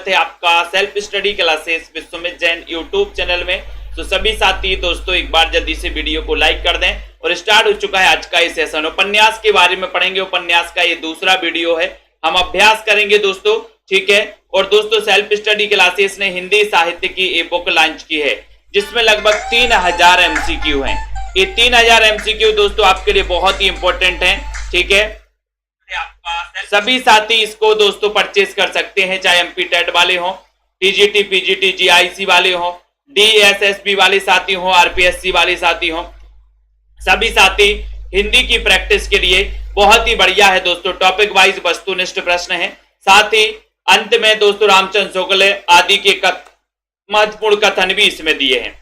थे आपका self study classes Vishwamit Jain YouTube channel में। तो सभी साथी दोस्तों एक बार जल्दी से वीडियो को लाइक कर दें और स्टार्ट हो चुका है आज का ये सेशन। उपन्यास के बारे में पढ़ेंगे, उपन्यास का ये दूसरा वीडियो है, हम अभ्यास करेंगे दोस्तों, ठीक है। और दोस्तों सेल्फ स्टडी क्लासेस ने हिंदी साहित्य की एक बुक लॉन्च की है जिसमें लगभग 3000 MCQ हैं। ये 3000 MCQ दोस्तों आपके लिए बहुत ही इंपॉर्टेंट है, ठीक है। सभी साथी इसको दोस्तों परचेज कर सकते हैं, चाहे MP-TET वाले हों, TGT PGT GIC वाले हों, DSSB वाले साथी हों, RPSC वाले साथी हों। सभी साथी हिंदी की प्रैक्टिस के लिए बहुत ही बढ़िया है दोस्तों। टॉपिक वाइज वस्तुनिष्ठ प्रश्न है, साथ ही अंत में दोस्तों रामचंद्र शुक्ल आदि के महत्वपूर्ण कथन भी इसमें दिए हैं,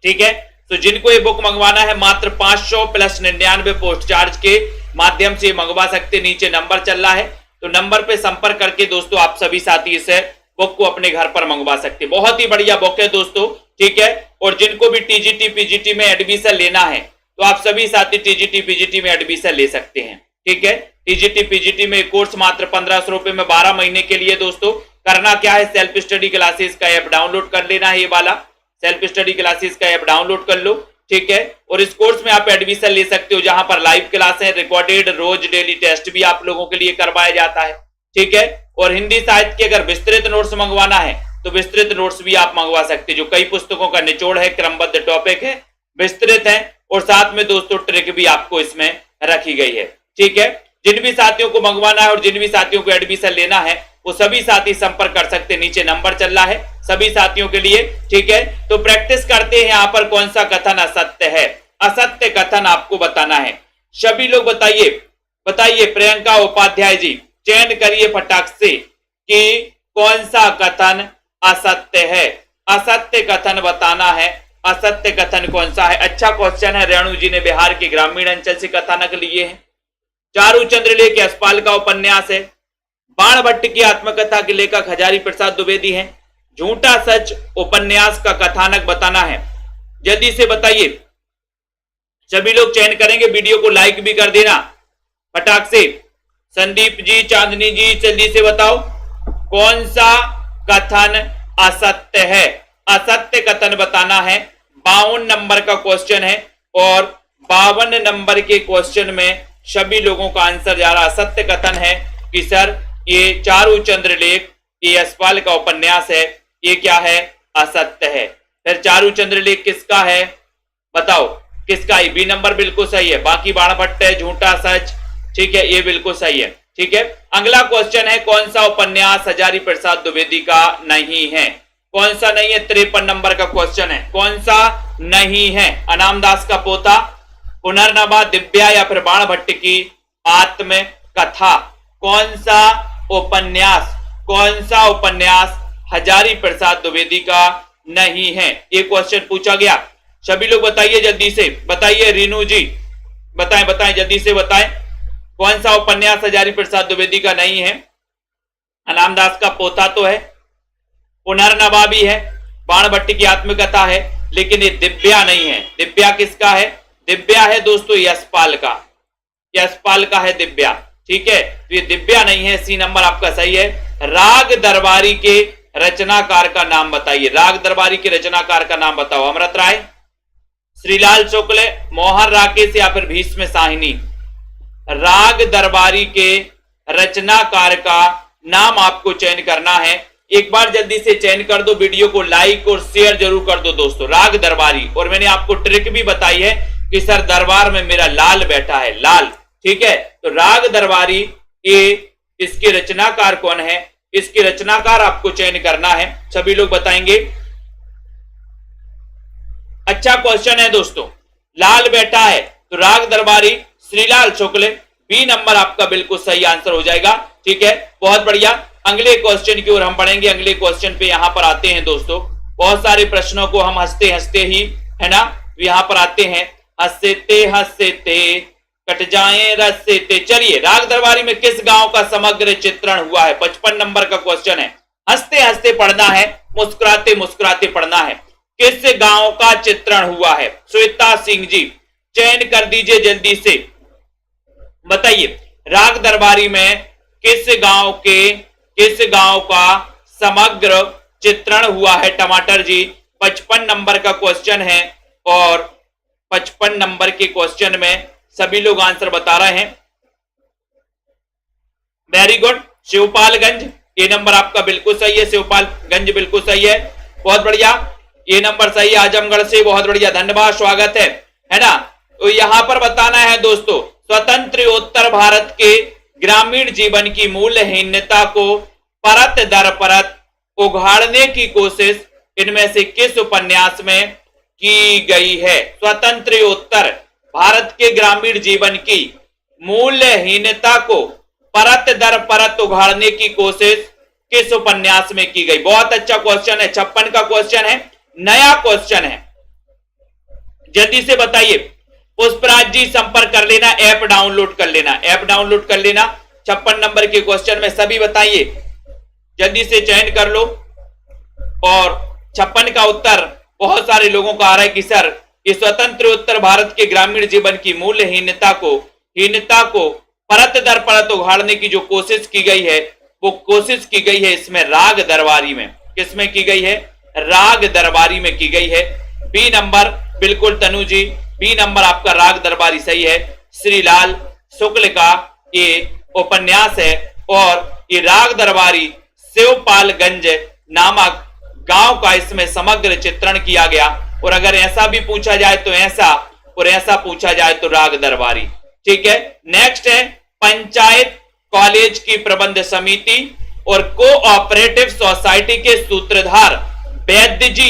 ठीक है। तो जिनको ये बुक मंगवाना है मात्र 500 प्लस 99 पोस्ट चार्ज के माध्यम से मंगवा सकते, नीचे नंबर चल रहा है, तो नंबर पे संपर्क करके दोस्तों आप सभी साथी इसे बुक को अपने घर पर मंगवा सकते। बहुत ही बढ़िया बुक है दोस्तों, ठीक है। और जिनको भी TGT PGT में एडमिशन लेना है तो आप सभी साथी TGT PGT में एडमिशन ले सकते हैं, ठीक है। TGT PGT में कोर्स मात्र 1500 रुपए में 12 महीने के लिए दोस्तों। करना क्या है, सेल्फ स्टडी क्लासेस का ऐप डाउनलोड कर लेना है, ये वाला सेल्फ स्टडी क्लासेस का ऐप डाउनलोड कर लो, ठीक है। और इस कोर्स में आप एडमिशन ले सकते हो जहां पर लाइव क्लास है, रिकॉर्डेड रोज डेली टेस्ट भी आप लोगों के लिए करवाया जाता है, ठीक है। और हिंदी साहित्य के अगर विस्तृत नोट्स मंगवाना है तो विस्तृत नोट्स भी आप मंगवा सकते हैं, जो कई पुस्तकों का निचोड़ है, क्रमबद्ध टॉपिक है, विस्तृत है और साथ में दोस्तों ट्रिक भी आपको इसमें रखी गई है, ठीक है। जिन भी साथियों को मंगवाना है और जिन भी साथियों को एडमिशन लेना है वो सभी साथी संपर्क कर सकते हैं, नीचे नंबर चल रहा है सभी साथियों के लिए, ठीक है। तो प्रैक्टिस करते हैं यहाँ पर कौन सा कथन असत्य है। असत्य कथन आपको बताना है। सभी लोग बताइए, बताइए प्रियंका उपाध्याय जी, चयन करिए फटाक से कि कौन सा कथन असत्य है। असत्य कथन बताना है, असत्य कथन कौन सा है। अच्छा क्वेश्चन है, रेणु जी ने बिहार के ग्रामीण अंचल से कथानक लिए हैं। चारुचंद्र लेख यशपाल का उपन्यास है। बाण भट्ट की आत्मकथा के लेखक हजारी प्रसाद द्विवेदी हैं। झूठा सच उपन्यास का कथानक बताना है, जल्दी से बताइए। सभी लोग चयन करेंगे, वीडियो को लाइक भी कर देना फटाक से। संदीप जी, चांदनी जी, जल्दी से बताओ कौन सा कथन असत्य है। असत्य कथन बताना है। 52 नंबर का क्वेश्चन है और 52 नंबर के क्वेश्चन में सभी लोगों का आंसर जा रहा असत्य कथन है कि सर ये चारुचंद्र लेख, ये यशपाल का उपन्यास है, ये क्या है, असत्य है। फिर चारुचंद्र लेख किसका है, बताओ किसका है। B नंबर बिल्कुल सही है, बाकी बाण भट्ट है, झूठा सच, ठीक है, ये बिल्कुल सही है, ठीक है। अगला क्वेश्चन है कौन सा उपन्यास हजारी प्रसाद द्विवेदी का नहीं है। कौन सा नहीं है, 53 नंबर का क्वेश्चन है, कौन सा नहीं है। अनामदास का पोथा, पुनर्नवा, दिव्या या फिर बाण भट्ट की आत्मकथा। कौन सा उपन्यास, कौन सा उपन्यास हजारी प्रसाद द्विवेदी का नहीं है, ये क्वेश्चन पूछा गया। सभी लोग बताइए, जल्दी से बताइए। रीनू जी बताएं, बताएं जल्दी से बताएं कौन सा उपन्यास हजारी प्रसाद द्विवेदी का नहीं है। अनामदास का पोथा तो है, पुनर्नवा भी है, बाण भट्ट की आत्मकथा है, लेकिन ये दिव्या नहीं है। दिव्या किसका है, दिव्या है दोस्तों यशपाल का, यशपाल का है दिव्या, ठीक है। तो ये दिव्या नहीं है, C नंबर आपका सही है। राग दरबारी के रचनाकार का नाम बताइए। राग दरबारी के रचनाकार का नाम बताओ। अमृत राय, श्रीलाल शुक्ल, मोहन राकेश या फिर भीष्म साहिनी। राग दरबारी के रचनाकार का नाम आपको चयन करना है। एक बार जल्दी से चयन कर दो, वीडियो को लाइक और शेयर जरूर कर दो दोस्तों। राग दरबारी, और मैंने आपको ट्रिक भी बताई है कि सर दरबार में मेरा लाल बैठा है, लाल, ठीक है। तो राग दरबारी ये इसके रचनाकार कौन है, इसके रचनाकार आपको चयन करना है। सभी लोग बताएंगे। अच्छा क्वेश्चन है दोस्तों, लाल बैठा है तो राग दरबारी श्रीलाल शुक्ल, B नंबर आपका बिल्कुल सही आंसर हो जाएगा, ठीक है। बहुत बढ़िया, अगले क्वेश्चन की ओर हम बढ़ेंगे। अगले क्वेश्चन पे यहां पर आते हैं दोस्तों। बहुत सारे प्रश्नों को हम हंसते हंसते ही, है ना, यहां पर आते हैं। हंसते हंसते कट जाए रस्ते। चलिए, राग दरबारी में किस गांव का समग्र चित्रण हुआ है। 55 नंबर का क्वेश्चन है। हंसते हंसते पढ़ना है, मुस्कुराते मुस्कुराते पढ़ना है। किस गांव का चित्रण हुआ है। श्वेता सिंह जी, चयन कर दीजिए जल्दी से, बताइए राग दरबारी में किस गांव का समग्र चित्रण हुआ है टमाटर जी। 55 नंबर का क्वेश्चन है और 55 नंबर के क्वेश्चन में सभी लोग आंसर बता रहे हैं। Very good. शिवपालगंज, ये नंबर आपका बिल्कुल सही है, शिवपालगंज बिल्कुल सही है, बहुत बढ़िया, ये नंबर सही है। आजमगढ़ से, बहुत बढ़िया, धन्यवाद, स्वागत है ना। तो यहां पर बताना है दोस्तों, स्वतंत्रोत्तर भारत के ग्रामीण जीवन की मूल्यहीनता को परत दर परत उघाड़ने की कोशिश इनमें से किस उपन्यास में की गई है? स्वतंत्रोत्तर भारत के ग्रामीण जीवन की मूल्यहीनता को परत दर परत उघाड़ने की कोशिश किस उपन्यास में की गई? बहुत अच्छा क्वेश्चन है, 56 का क्वेश्चन है, नया क्वेश्चन है, जल्दी से बताइए। पुष्पराज जी संपर्क कर लेना, ऐप डाउनलोड कर लेना, ऐप डाउनलोड कर लेना। 56 नंबर के क्वेश्चन में सभी बताइए, जल्दी से चयन कर लो। और 56 का उत्तर बहुत सारे लोगों का आ रहा है कि सर ये स्वतंत्रोत्तर भारत के ग्रामीण जीवन की मूल्यहीनता को परत दर परत उघाड़ने की जो कोशिश की गई है, वो कोशिश की गई है इसमें राग दरबारी में। किसमें की गई है? राग दरबारी में की गई है। बी नंबर बिल्कुल तनु जी, बी नंबर आपका राग दरबारी सही है। श्रीलाल शुक्ल का ये उपन्यास है और ये राग दरबारी शिवपालगंज नामक गांव का इसमें समग्र चित्रण किया गया। और अगर ऐसा भी पूछा जाए तो ऐसा, और ऐसा पूछा जाए तो राग दरबारी। ठीक है, नेक्स्ट है पंचायत कॉलेज की प्रबंध समिति और कोऑपरेटिव सोसाइटी के सूत्रधार वैद्य जी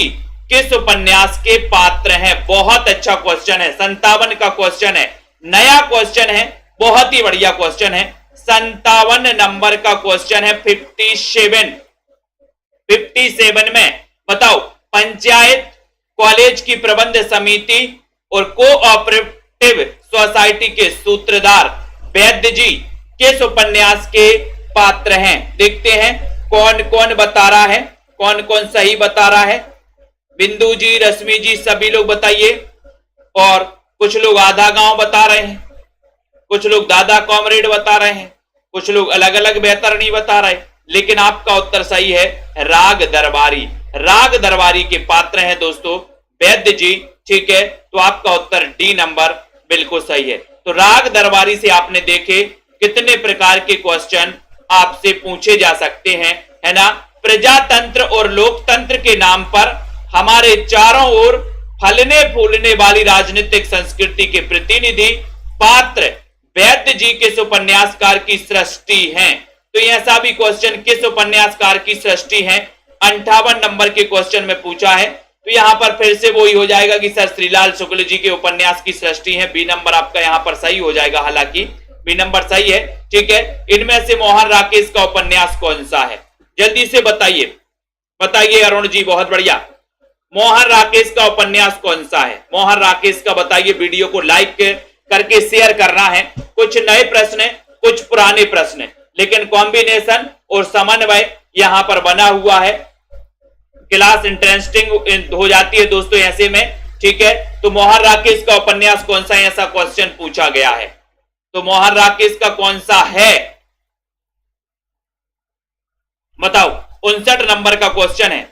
किस उपन्यास के पात्र हैं? बहुत अच्छा क्वेश्चन है, 57 का क्वेश्चन है, नया क्वेश्चन है, बहुत ही बढ़िया क्वेश्चन है। 57 नंबर का क्वेश्चन है। 57 में बताओ, पंचायत कॉलेज की प्रबंध समिति और कोऑपरेटिव सोसाइटी के सूत्रधार वैद्य जी किस उपन्यास के पात्र हैं? देखते हैं कौन कौन बता रहा है, कौन कौन सही बता रहा है। बिंदु जी, रश्मि जी, सभी लोग बताइए। और कुछ लोग आधा गांव बता रहे हैं, कुछ लोग दादा कॉमरेड बता रहे हैं, कुछ लोग अलग अलग बेहतर नहीं बता रहे, लेकिन आपका उत्तर सही है, राग दरबारी। राग दरबारी के पात्र हैं दोस्तों वैद्य जी। ठीक है, तो आपका उत्तर डी नंबर बिल्कुल सही है। तो राग दरबारी से आपने देखे कितने प्रकार के क्वेश्चन आपसे पूछे जा सकते हैं, है ना। प्रजातंत्र और लोकतंत्र के नाम पर हमारे चारों ओर फलने फूलने वाली राजनीतिक संस्कृति के प्रतिनिधि पात्र वैद्य जी किस उपन्यासकार की सृष्टि हैं? तो ऐसा भी क्वेश्चन किस उपन्यासकार की सृष्टि है 58 नंबर के क्वेश्चन में पूछा है। तो यहां पर फिर से वही हो जाएगा कि सर श्रीलाल शुक्ल जी के उपन्यास की सृष्टि है। बी नंबर आपका यहां पर सही हो जाएगा, हालांकि बी नंबर सही है। ठीक है, इनमें से मोहन राकेश का उपन्यास कौन सा है? जल्दी से बताइए, बताइए अरुण जी, बहुत बढ़िया। मोहन राकेश का उपन्यास कौन सा है? मोहन राकेश का बताइए। वीडियो को लाइक करके शेयर करना है। कुछ नए प्रश्न, कुछ पुराने प्रश्न, लेकिन कॉम्बिनेशन और समन्वय यहां पर बना हुआ है। क्लास इंटरेस्टिंग हो जाती है दोस्तों ऐसे में। ठीक है, तो मोहन राकेश का उपन्यास कौन सा है, ऐसा क्वेश्चन पूछा गया है। तो मोहन राकेश का कौन सा है बताओ। 59 नंबर का क्वेश्चन है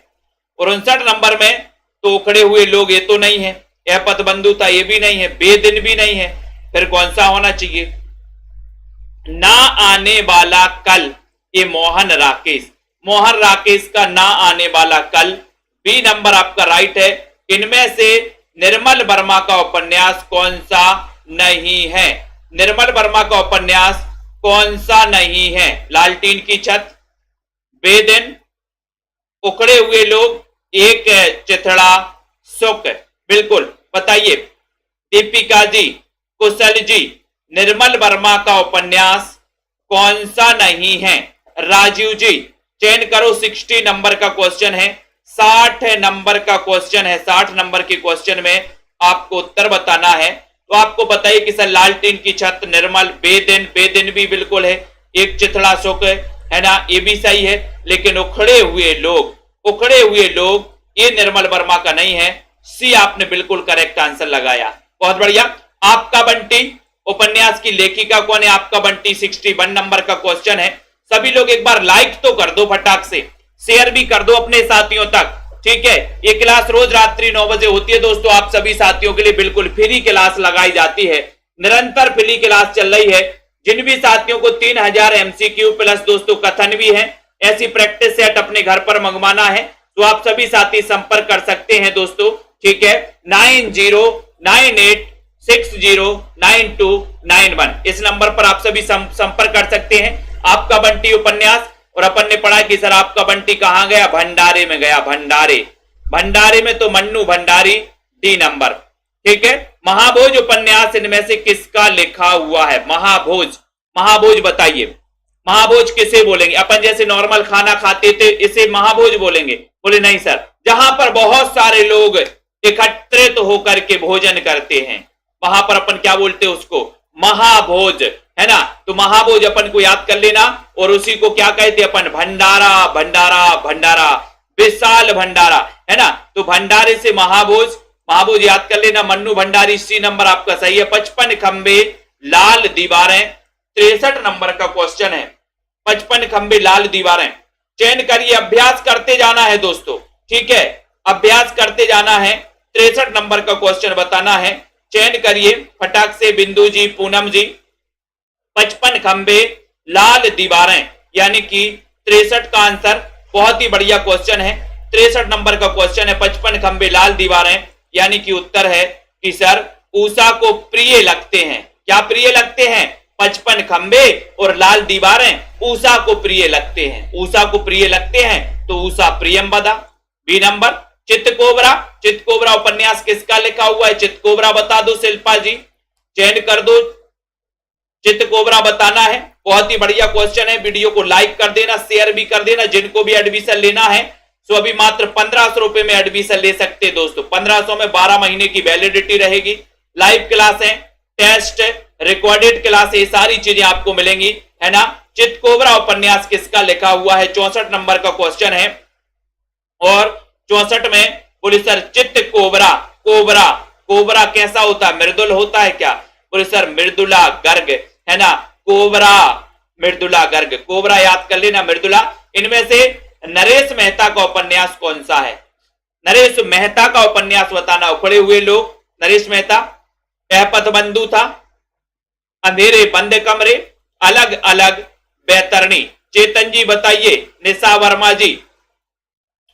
और 59 नंबर में तो उखड़े हुए लोग ये तो नहीं है, यह पथबंधु था ये भी नहीं है, बेदिन भी नहीं है, फिर कौन सा होना चाहिए? ना आने वाला कल, ये मोहन राकेश, मोहन राकेश का ना आने वाला कल। बी नंबर आपका राइट है। इनमें से निर्मल वर्मा का उपन्यास कौन सा नहीं है? निर्मल वर्मा का उपन्यास कौन सा नहीं है? लालटीन की छत, बेदिन, उखड़े हुए लोग, एक चिथड़ा, सुख। बिल्कुल बताइए दीपिका जी, कुशल जी, निर्मल वर्मा का उपन्यास कौन सा नहीं है? राजीव जी चयन करो। 60 नंबर का क्वेश्चन है, 60 नंबर का क्वेश्चन है। 60 नंबर के क्वेश्चन में आपको उत्तर बताना है। तो आपको बताइए कि सर लालटीन की छत, निर्मल, बेदिन, बेदिन भी बिल्कुल है, एक चिथड़ा सुख है ना, ये भी सही है, लेकिन उखड़े हुए लोग, उखड़े हुए लोग ये निर्मल वर्मा का नहीं है। सी आपने बिल्कुल करेक्ट आंसर लगाया, बहुत बढ़िया। आपका बंटी उपन्यास की लेखिका कौन है? आपका बंटी 61 नंबर का क्वेश्चन है। सभी लोग एक बार लाइक तो कर दो फटाक से, शेयर भी कर दो अपने साथियों तक, ठीक है। ये क्लास रोज रात्रि 9 बजे होती है दोस्तों, आप सभी साथियों के लिए बिल्कुल फ्री क्लास लगाई जाती है, निरंतर फ्री क्लास चल रही है। जिन भी साथियों को 3000 MCQ प्लस दोस्तों कथन भी है, ऐसी प्रैक्टिस सेट अपने घर पर मंगवाना है तो आप सभी साथी संपर्क कर सकते हैं दोस्तों, ठीक है। 9098609291 इस नंबर पर आप सभी संपर्क कर सकते हैं। आपका बंटी उपन्यास, और अपन ने पढ़ा कि सर आपका बंटी कहां गया, भंडारे में गया, भंडारे। भंडारे में तो मन्नू भंडारी, डी नंबर, ठीक है। महाभोज उपन्यास इनमें से किसका लिखा हुआ है, महाभोज, महाभोज बताइए, महाभोज किसे बोलेंगे। अपन जैसे नॉर्मल खाना खाते थे इसे महाभोज बोलेंगे, बोले नहीं सर, जहां पर बहुत सारे लोग एकत्रित होकर के भोजन करते हैं वहां पर अपन क्या बोलते हैं, उसको महाभोज, है ना। तो महाभोज अपन को याद कर लेना, और उसी को क्या कहते हैं अपन, भंडारा, भंडारा, भंडारा, विशाल भंडारा, है ना। तो भंडारे से महाभोज, महाभोज याद कर लेना, मन्नू भंडारी, सी नंबर आपका सही है। 55 खंबे लाल दीवारें 63 नंबर का क्वेश्चन है, 55 खंबे लाल दीवारें। चयन करिए, अभ्यास करते जाना है दोस्तों, ठीक है, अभ्यास करते जाना है। 63 नंबर का क्वेश्चन बताना है, चयन करिए फटाक से, बिंदु जी, पूनम जी। 55 खंबे लाल दीवारें यानी कि 63 का आंसर, बहुत ही बढ़िया क्वेश्चन है। 63 नंबर का क्वेश्चन है, 55 खंबे लाल दीवारें, यानी कि उत्तर है कि सर उषा को प्रिय लगते हैं, क्या प्रिय लगते हैं, 55 खंबे और लाल दीवारें उषा को प्रिय लगते हैं, उषा को प्रिय लगते हैं तो उषा प्रियंवदा। बी नंबर चित्तकोबरा, चित्तकोबरा उपन्यास किसका लिखा हुआ है, चित्तकोबरा बता दो शिल्पा जी, चयन कर दो, चित्तकोबरा बताना है। बहुत ही बढ़िया क्वेश्चन है, वीडियो को लाइक कर देना, शेयर भी कर देना। जिनको भी एडमिशन लेना है तो अभी मात्र 1500 रुपए में एडमिशन ले सकते हैं दोस्तों, 1500 में 12 महीने की वैलिडिटी रहेगी, लाइव क्लास है, टेस्ट, रिकॉर्डेड क्लास, ये सारी चीजें आपको मिलेंगी, है ना। चित्तकोबरा उपन्यास किसका लिखा हुआ है, 64 नंबर का क्वेश्चन है, और 64 में बोले सर चित्त कोबरा, कोबरा, कोबरा कैसा होता है, मृदुल होता है क्या, बोले सर मृदुला गर्ग, है ना, कोबरा मृदुला गर्ग, कोबरा याद कर लेना, मृदुला। इनमें से नरेश मेहता का उपन्यास कौन सा है, नरेश मेहता का उपन्यास बताना। उखड़े हुए लोग, नरेश मेहता, यह पथबंधु था, अंधेरे बंद कमरे, अलग अलग बैतरणी। चेतन जी बताइए, निशा वर्मा जी,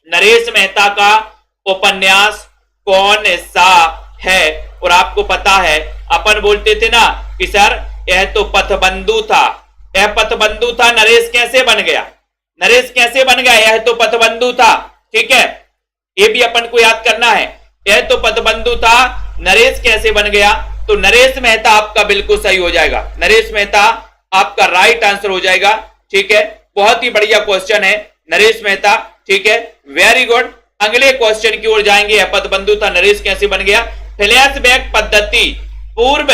नरेश मेहता का उपन्यास कौन सा है। और आपको पता है अपन बोलते थे ना कि सर यह तो पथबंधु था, यह पथबंधु था, नरेश कैसे बन गया, नरेश कैसे बन गया, यह तो पथबंधु था, ठीक है, ये भी अपन को याद करना है। यह तो पथबंधु था, नरेश कैसे बन गया, तो नरेश मेहता आपका बिल्कुल सही हो जाएगा, नरेश मेहता आपका राइट आंसर हो जाएगा, ठीक है। बहुत ही बढ़िया क्वेश्चन है, नरेश मेहता, ठीक है, वेरी गुड। अगले क्वेश्चन की ओर जाएंगे, पथबंधु था, नरेश कैसे बन गया। फ्लैशबैक पद्धति पूर्व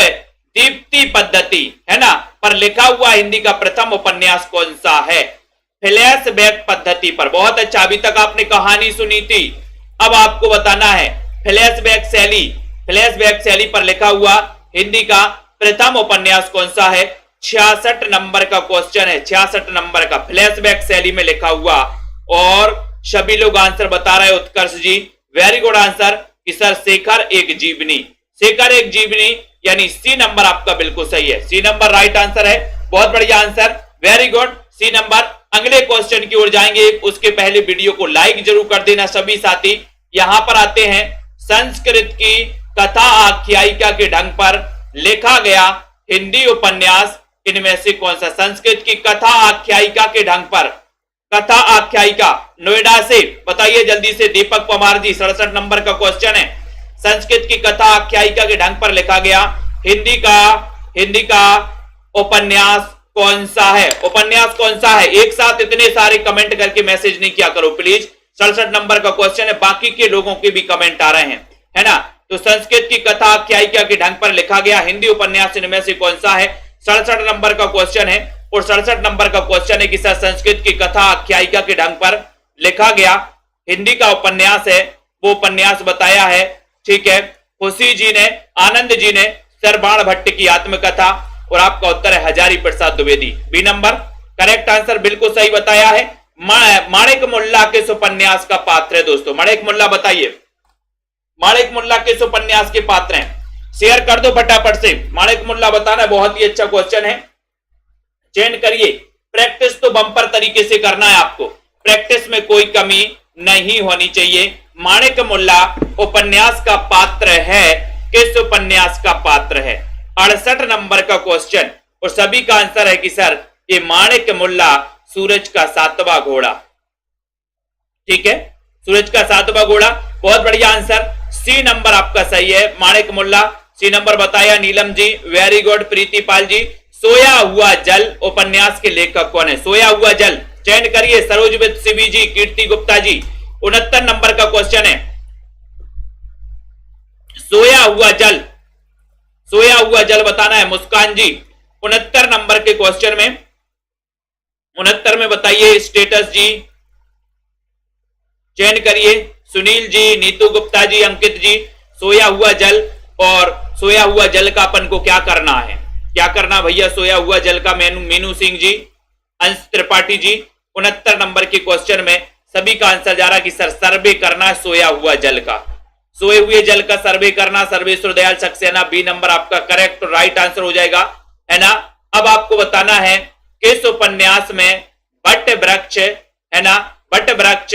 दीप्ति पद्धति, है ना, पर लिखा हुआ हिंदी का प्रथम उपन्यास कौन सा है। फ्लैशबैक पद्धति पर, बहुत अच्छा, अभी तक आपने कहानी सुनी थी, अब आपको बताना है फ्लैशबैक शैली, फ्लैशबैक शैली पर लिखा हुआ हिंदी का प्रथम उपन्यास कौन सा है। 66 नंबर का क्वेश्चन है, 66 नंबर का, फ्लैशबैक शैली में लिखा हुआ। और सभी लोग आंसर बता रहे हैं, उत्कर्ष जी वेरी गुड आंसर कि सर शेखर एक जीवनी, शेखर एक जीवनी, यानी सी नंबर आपका बिल्कुल सही है, सी नंबर राइट आंसर है, बहुत बढ़िया answer, very good, C number. अगले क्वेश्चन की ओर जाएंगे, उसके पहले वीडियो को लाइक जरूर कर देना सभी साथी। यहां पर आते हैं, संस्कृत की कथा आख्यायिका के ढंग पर लिखा गया हिंदी उपन्यास इनमें से कौन सा। संस्कृत की कथा आख्यायिका के ढंग पर, कथा आख्यायिका, नोएडा से बताइए जल्दी से, दीपक पवार जी, 67 नंबर का क्वेश्चन है। संस्कृत की कथा आख्यायिका के ढंग पर लिखा गया हिंदी का उपन्यास कौन सा है, उपन्यास कौन सा है। एक साथ इतने सारे कमेंट करके मैसेज नहीं किया करो प्लीज, 67 नंबर का क्वेश्चन है, बाकी के लोगों के भी कमेंट आ रहे हैं, है ना। तो संस्कृत की कथा आख्यायिका के ढंग पर लिखा गया हिंदी उपन्यास इनमें से कौन सा है, 67 नंबर का क्वेश्चन है। और 67 नंबर का क्वेश्चन है कि सर संस्कृत की कथा आख्यायिका के ढंग पर लिखा गया हिंदी का उपन्यास है, वो उपन्यास बताया है, ठीक है, खुशी जी ने, आनंद जी ने, सर बाण भट्ट की आत्मकथा। और आपका उत्तर है Hazari Prasad Dwivedi, B number correct answer बिल्कुल सही बताया है। माणिक मुल्ला किस उपन्यास का पात्र है दोस्तों? माणिक मुल्ला बताइए, माणिक मुल्ला किस उपन्यास के पात्र हैं? शेयर कर दो फटाफट से। माणिक मुल्ला बताना, बहुत ही अच्छा क्वेश्चन है, चयन करिए। प्रैक्टिस तो बम्पर तरीके से करना है आपको, प्रैक्टिस में कोई कमी नहीं होनी चाहिए। माणिक मुल्ला उपन्यास का पात्र है, किस उपन्यास का पात्र है? 68 नंबर का क्वेश्चन, और सभी का आंसर है कि सर ये माणिक मुल्ला सूरज का सातवां घोड़ा। ठीक है, सूरज का सातवां घोड़ा, बहुत बढ़िया आंसर। सी नंबर आपका सही है, माणिक मुल्ला। सी नंबर बताया नीलम जी, वेरी गुड। प्रीति पाल जी, सोया हुआ जल उपन्यास के लेखक कौन है? सोया हुआ जल, चयन करिए। सरोजविद सिबी जी, कीर्ति गुप्ता जी। 69 नंबर का क्वेश्चन है, सोया हुआ जल, सोया हुआ जल बताना है। मुस्कान जी 69 नंबर के क्वेश्चन में, 69 में बताइए। स्टेटस जी चयन करिए। सुनील जी, नीतू गुप्ता जी, अंकित जी, सोया हुआ जल, और सोया हुआ जल का अपन को क्या करना है? क्या करना भैया सोया हुआ जल का? मीनू सिंह जी, अंश त्रिपाठी जी। 69 नंबर के क्वेश्चन में सभी का आंसर जा रहा कि सर सर्वे करना है सोया हुआ जल का, सोए हुए जल का सर्वे करना। सर्वेश्वर दयाल सक्सेना, बी नंबर आपका करेक्ट राइट आंसर हो जाएगा, है ना। अब आपको बताना है किस उपन्यास में बट वृक्ष, है ना, बट वृक्ष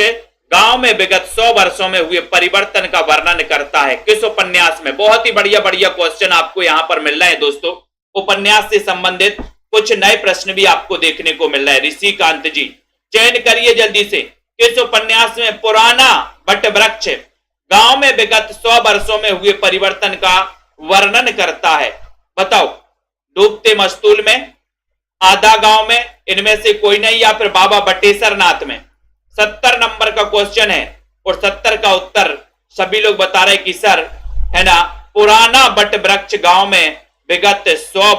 गांव में विगत 100 वर्षों में हुए परिवर्तन का वर्णन करता है, किस उपन्यास में? बहुत ही बढ़िया बढ़िया क्वेश्चन आपको यहां पर मिल रहे हैं दोस्तों। उपन्यास से संबंधित कुछ नए प्रश्न भी आपको देखने को मिल रहा है। ऋषिकांत जी चयन करिए जल्दी से, किस उपन्यास में पुराना बट वृक्ष गांव में विगत 100 वर्षों में हुए परिवर्तन का वर्णन करता है? बताओ। डूबते मस्तूल में, आधा गांव में, इनमें से कोई नहीं, या फिर बाबा बटेश्वर नाथ में? 70 नंबर का क्वेश्चन है, और 70 का उत्तर सभी लोग बता रहे कि सर, है ना, पुराना बट वृक्ष गांव में विगत 100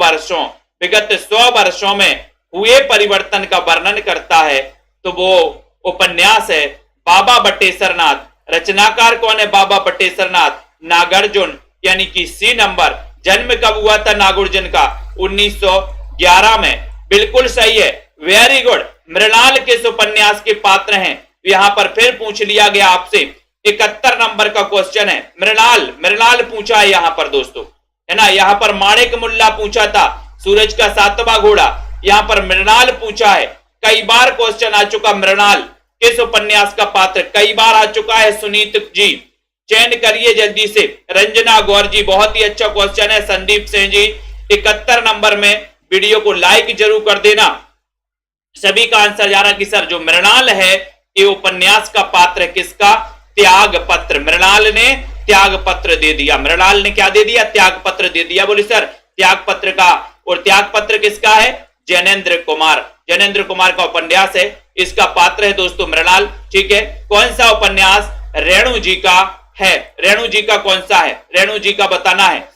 वर्षों में हुए परिवर्तन का वर्णन करता है, तो वो उपन्यास है बाबा बटेश्वर नाथ। रचनाकार कौन है बाबा बटेश्वर नाथ? नागार्जुन, यानी कि सी नंबर। जन्म कब हुआ था नागार्जुन का? 1911 में, बिल्कुल सही है, वेरी गुड। मृणाल किस उपन्यास के पात्र हैं? यहां पर फिर पूछ लिया गया आपसे। 71 नंबर का क्वेश्चन है, मृणाल पूछा है यहां पर दोस्तों, है ना। यहां पर माणिक मुल्ला पूछा था, सूरज का सातवां घोड़ा, यहां पर मृणाल पूछा है। कई बार क्वेश्चन आ चुका, मृणाल किस उपन्यास का पात्र? कई बार आ चुका है। सुनीत जी चयन करिए जल्दी से। रंजना गौर जी, बहुत ही अच्छा क्वेश्चन है। संदीप सिंह जी 71 नंबर में, वीडियो को लाइक जरूर कर देना। सभी का आंसर जा रहा कि सर जो मृणाल है ये उपन्यास का पात्र किसका? त्याग पत्र। मृणाल ने त्याग पत्र दे दिया। मृणाल ने क्या दे दिया? त्याग पत्र दे दिया। बोले सर त्याग पत्र का, और त्याग पत्र किसका है? जैनेन्द्र कुमार। जैनेन्द्र कुमार का उपन्यास है, इसका पात्र है दोस्तों मृणाल। ठीक है, कौन सा उपन्यास? रेणु जी का है। रेणु जी का कौन सा है? रेणु जी का बताना है,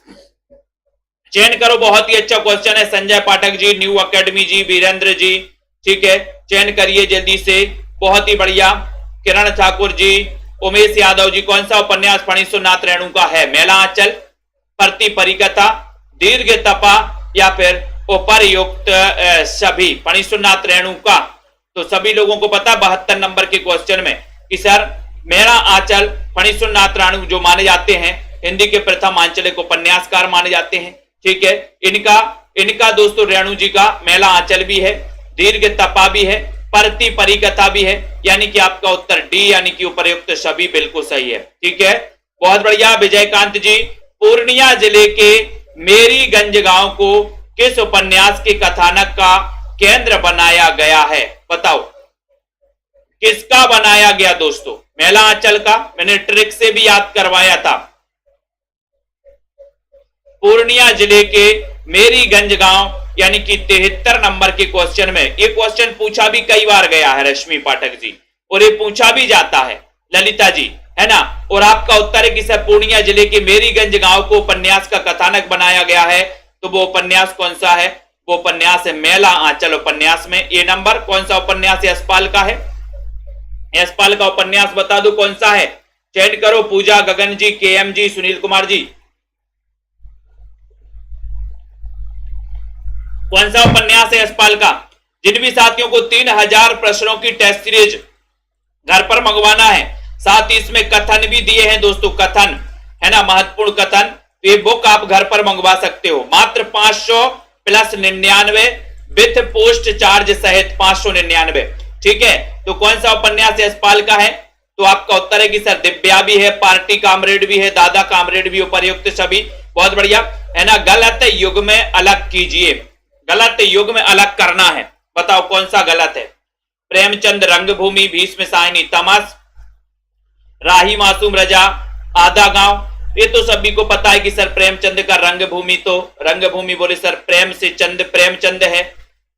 चयन करो। बहुत ही अच्छा क्वेश्चन है। संजय पाठक जी, न्यू अकेडमी जी, वीरेंद्र जी, ठीक है, चयन करिए जल्दी से, बहुत ही बढ़िया। किरण ठाकुर जी, उमेश यादव जी, कौन सा उपन्यास फणीश्वरनाथ रेणु का है? मेला आंचल, प्रति परिकथा, दीर्घ तपा, या फिर उपर्युक्त सभी? फणीश्वरनाथ रेणु का। तो सभी लोगों को पता 72 नंबर के क्वेश्चन में कि सर मेरा आंचल फणीश्वरनाथ रेणु जो माने जाते हैं हिंदी के प्रथम आंचलिक उपन्यासकार माने जाते हैं। ठीक है, इनका दोस्तों रेणु जी का मेला आंचल भी है, दीर्घ तपा भी है, प्रति परिकथा भी है, यानी कि आपका उत्तर डी, यानी कि उपर्युक्त सभी बिल्कुल सही है। ठीक है, बहुत बढ़िया। विजयकांत जी, पूर्णिया जिले के मेरीगंज गांव को किस उपन्यास के कथानक का केंद्र बनाया गया है? बताओ किसका बनाया गया दोस्तों? मेला आंचल का, मैंने ट्रिक से भी याद करवाया था। पूर्णिया जिले के मेरीगंज गांव, यानी कि 73 नंबर के क्वेश्चन में ये क्वेश्चन पूछा भी कई बार गया है रश्मि पाठक जी, और ये पूछा भी जाता है ललिता जी, है ना। और आपका उत्तर है कि सर पूर्णिया जिले के मेरीगंज गांव को उपन्यास का कथानक बनाया गया है, तो वो उपन्यास कौन सा है? वो उपन्यास है मेला आंचल उपन्यास में। ए नंबर कौन सा उपन्यास यशपाल का है? यशपाल का उपन्यास बता दो कौन सा है, चयन करो। पूजा, गगन जी, केएम जी, सुनील कुमार जी, कौन सा उपन्यास है यशपाल का? जिन भी साथियों को 3000 प्रश्नों की टेस्ट सीरीज घर पर मंगवाना है, साथ ही इसमें कथन भी दिए हैं दोस्तों, कथन है ना, महत्वपूर्ण कथन, तो ये बुक आप घर पर मंगवा सकते हो मात्र 500 प्लस 99 विथ पोस्ट चार्ज सहित 599। ठीक है, तो कौन सा उपन्यास यशपाल का है? तो आपका उत्तर है कि सर दिव्या भी है, पार्टी कामरेड भी है, दादा कामरेड भी, उपर्युक्त सभी। बहुत बढ़िया है ना। गलत युग में अलग कीजिए, गलत युग में अलग करना है, बताओ कौन सा गलत है? प्रेमचंद रंगभूमि, भीष्म साहिनी तमस, राही मासूम रजा, आधा गांव। ये तो सभी को पता है कि सर प्रेमचंद का रंगभूमि, तो रंगभूमि बोले सर प्रेम से चंद, प्रेमचंद है,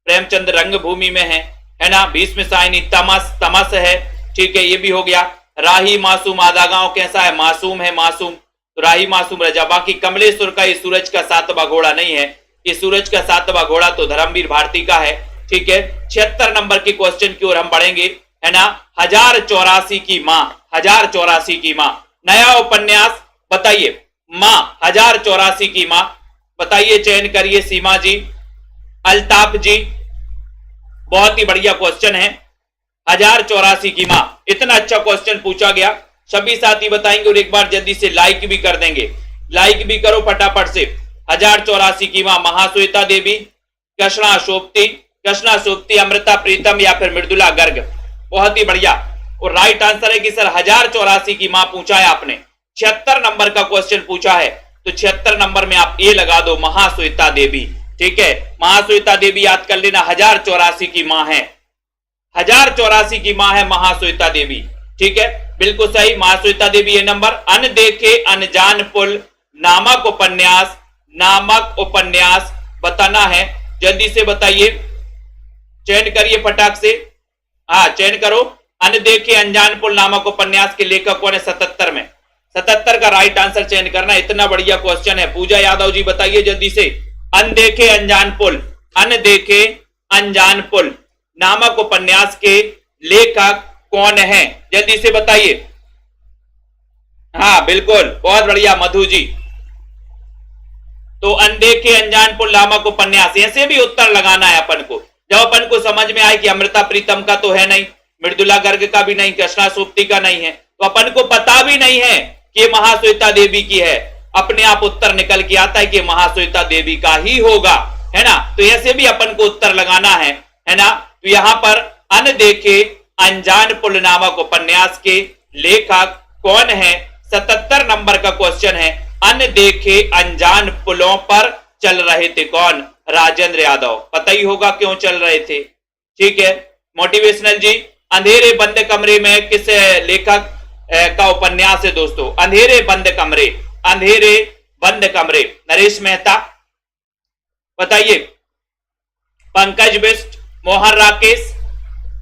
प्रेमचंद रंगभूमि में है ना। भीष्म साहिनी तमस, तमस है। ठीक है, ये भी हो गया। राही मासूम, आधा गांव कैसा है? मासूम है, मासूम, तो राही मासूम रजा। बाकी कमलेश्वर का ये सूरज का सातवां घोड़ा नहीं है, ये सूरज का सातवां घोड़ा तो धर्मवीर भारती का है। ठीक है, 76 नंबर के क्वेश्चन की ओर हम बढ़ेंगे, है ना। 1084 की मां, 1084 की मां, नया उपन्यास बताइए। मां 1084 की मां बताइए, चयन करिए। सीमा जी, अल्ताफ जी, बहुत ही बढ़िया क्वेश्चन है। 1084 की मां, इतना अच्छा क्वेश्चन पूछा गया, सभी साथी बताएंगे और एक बार जल्दी से लाइक भी कर देंगे, लाइक भी करो फटाफट से। 1084 की मां, महाश्वेता देवी, कृष्णा सोप्ती, कृष्णा सोप्ती, अमृता प्रीतम या फिर मृदुला गर्ग। बहुत ही बढ़िया, और राइट आंसर है कि सर 1084 की मां पूछा है आपने, 76 नंबर का क्वेश्चन पूछा है, तो 76 नंबर में आप ए लगा दो, महाश्वेता देवी। ठीक है, महाश्वेता देवी याद कर लेना, 1084 की मां है, 1084 की मां है महाश्वेता देवी। ठीक है, बिल्कुल सही, महाश्वेता देवी ये नंबर। अनदेखे अनजान पुल नामक उपन्यास, नामक उपन्यास बताना है, जल्दी से बताइए, चयन करिए फटाक से। हाँ, चयन करो। अनदेखे अनजान पुल नामक उपन्यास के लेखक कौन है? 77 में, 77 का राइट आंसर चयन करना। इतना बढ़िया क्वेश्चन है। पूजा यादव जी बताइए जल्दी से, अनदेखे अनजान पुल, अनदेखे अनजान पुल नामक उपन्यास के लेखक कौन है? जल्दी से बताइए। हाँ बिल्कुल, बहुत बढ़िया मधु जी। तो अनदेखे अनजान पुल नामक उपन्यास, ऐसे भी उत्तर लगाना है अपन को, जब अपन को समझ में आए कि अमृता प्रीतम का तो है नहीं, मृदुला गर्ग का भी नहीं, कृष्णा सोप्ती का नहीं है, तो अपन को पता भी नहीं है कि महाश्वेता देवी की है, अपने आप उत्तर निकल के आता है कि महाश्वेता देवी का ही होगा, है ना। तो ऐसे भी अपन को उत्तर लगाना है ना। तो यहां पर अनदेखे अनजान पुल नामक उपन्यास के लेखक कौन है? 77 नंबर का क्वेश्चन है। अनदेखे अनजान पुलों पर चल रहे थे कौन? राजेंद्र यादव। पता ही होगा क्यों चल रहे थे। ठीक है, मोटिवेशनल जी, अंधेरे बंद कमरे में किस लेखक का उपन्यास है दोस्तों? अंधेरे बंद कमरे, अंधेरे बंद कमरे, नरेश मेहता। बताइए, पंकज बिष्ट, मोहन राकेश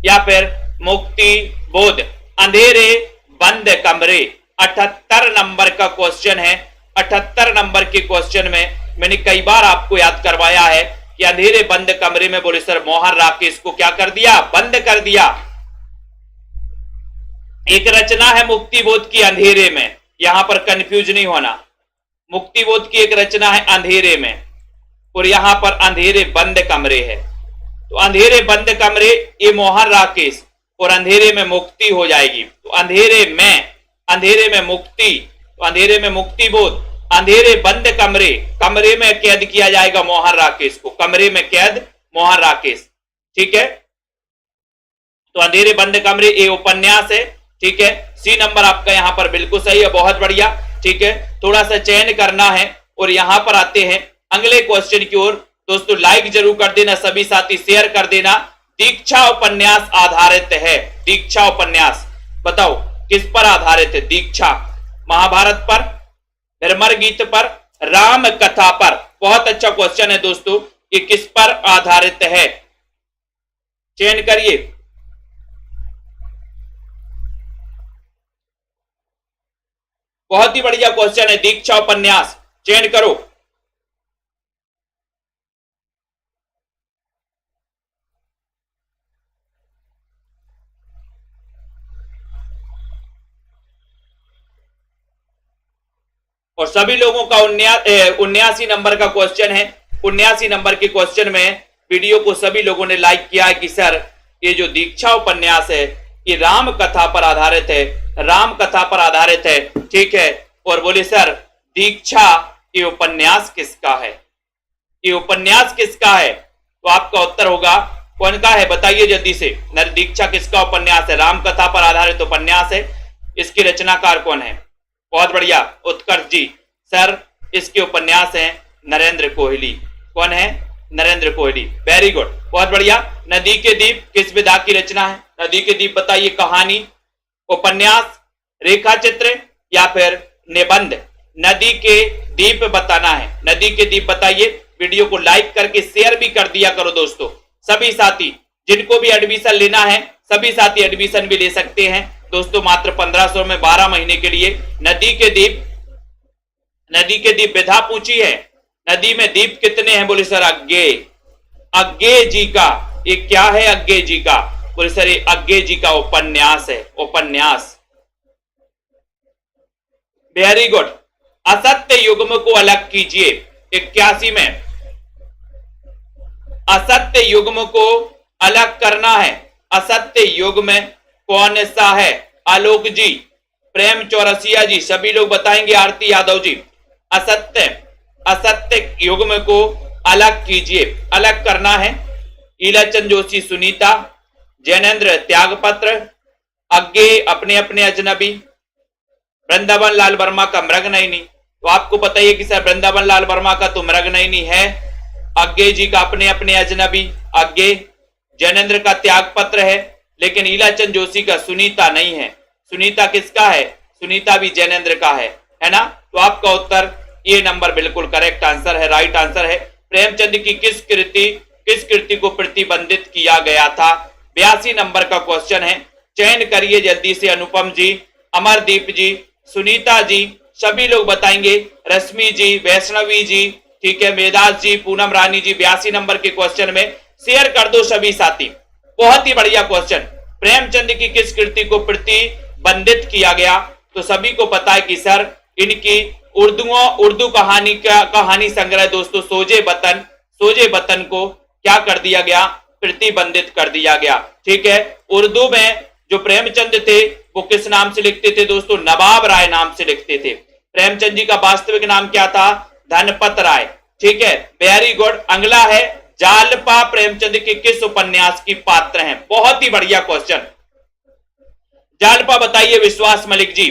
या फिर मुक्ति बोध। अंधेरे बंद कमरे 78 नंबर का क्वेश्चन है। 78 नंबर के क्वेश्चन में मैंने कई बार आपको याद करवाया है कि अंधेरे बंद कमरे में बोले सर मोहन राकेश को क्या कर दिया? बंद कर दिया। एक रचना है मुक्ति बोध की अंधेरे में, यहां पर कंफ्यूज नहीं होना। मुक्ति बोध की एक रचना है अंधेरे में, और यहां पर अंधेरे बंद कमरे है। तो अंधेरे बंद कमरे ये मोहन राकेश, और अंधेरे में मुक्ति हो जाएगी। तो अंधेरे में मुक्ति, तो अंधेरे में मुक्ति बोध, अंधेरे बंद कमरे, कमरे में कैद किया जाएगा मोहन राकेश को, कमरे में कैद मोहन राकेश। ठीक है, तो अंधेरे बंद कमरे ये उपन्यास है। ठीक है, सी नंबर आपका यहां पर बिल्कुल सही है, बहुत बढ़िया। ठीक है, थोड़ा सा चयन करना है, और यहां पर आते हैं अगले क्वेश्चन की ओर। दोस्तों लाइक जरूर कर देना, सभी साथी शेयर कर देना। दीक्षा उपन्यास आधारित है, दीक्षा उपन्यास बताओ किस पर आधारित है? दीक्षा महाभारत पर, भ्रमर गीत पर, राम कथा पर। बहुत अच्छा क्वेश्चन है दोस्तों, ये किस पर आधारित है? चयन करिए। बहुत ही बढ़िया क्वेश्चन है, दीक्षा उपन्यास, चयन करो। और सभी लोगों का 79 नंबर का क्वेश्चन है। 79 नंबर के क्वेश्चन में वीडियो को सभी लोगों ने लाइक किया है कि सर ये जो दीक्षा उपन्यास है ये राम कथा पर आधारित है, राम कथा पर आधारित है, ठीक है। और बोले सर दीक्षा ये उपन्यास किसका है, ये उपन्यास किसका है? तो आपका उत्तर होगा कौन का है बताइए जल्दी से। नर दीक्षा किसका उपन्यास है? राम कथा पर आधारित उपन्यास है। इसकी रचनाकार कौन है? बहुत बढ़िया उत्कर्ष जी। सर इसके उपन्यास हैं नरेंद्र कोहली। कौन है? नरेंद्र कोहली। वेरी गुड, बहुत बढ़िया। नदी के द्वीप किस विधा की रचना है? नदी के द्वीप बताइए, कहानी, उपन्यास, रेखा चित्र या फिर निबंध? नदी के द्वीप बताना है। नदी के द्वीप बताइए। वीडियो को लाइक करके शेयर भी कर दिया करो दोस्तों। सभी साथी जिनको भी एडमिशन लेना है सभी साथी एडमिशन भी ले सकते हैं दोस्तों, मात्र 1500 में 12 महीने के लिए। नदी के द्वीप विधा पूछी है। नदी में द्वीप कितने हैं? बोले सर अज्ञे जी का। ये क्या है अज्ञे जी का? बोले सर ये अज्ञे जी का उपन्यास है, उपन्यास। Very good. असत्य युग्म को अलग कीजिए। 81 में असत्य युग्म को अलग करना है। असत्य युग्म कौन सा है? आलोक जी, प्रेम चौरसिया जी, सभी लोग बताएंगे। आरती यादव जी, असत्य युग्म को अलग कीजिए। अलग करना है। ईलाचंद जोशी सुनीता, जैनेन्द्र त्यागपत्र, अज्ञे अपने अपने अजनबी, वृंदावन लाल वर्मा का मृगनयनी। तो आपको पता ही है कि सर वृंदावन लाल वर्मा का तो मृगनयनी है, अज्ञे जी का अपने अपने अजनबी अज्ञे, जैनेन्द्र का त्यागपत्र है, लेकिन ईलाचंद जोशी का सुनीता नहीं है। सुनीता किसका है? सुनीता भी जैनेन्द्र का है ना। तो आपका उत्तर ये नंबर बिल्कुल करेक्ट आंसर है, राइट आंसर है। प्रेमचंद की किस कृति को प्रतिबंधित किया गया था? 82 नंबर का क्वेश्चन है। चयन करिए जल्दी से। अनुपम जी, अमरदीप जी, सुनीता जी, सभी लोग बताएंगे। रश्मि जी, वैष्णवी जी, ठीक है, मेदास जी, पूनम रानी जी। 82 नंबर के क्वेश्चन में शेयर कर दो सभी साथी। बहुत ही बढ़िया क्वेश्चन। प्रेमचंद की किस कृति को प्रतिबंधित किया गया? तो सभी को पता है कि सर इनकी उर्दू कहानी संग्रह दोस्तों सोजे बतन को क्या कर दिया गया? प्रतिबंधित कर दिया गया, ठीक है। उर्दू में जो प्रेमचंद थे वो किस नाम से लिखते थे दोस्तों? नवाब राय नाम से लिखते थे। प्रेमचंद जी का वास्तविक नाम क्या था? धनपत राय, ठीक है। Very good. अगला है जालपा प्रेमचंद के किस उपन्यास की पात्र हैं? बहुत ही बढ़िया क्वेश्चन। जालपा बताइए विश्वास मलिक जी।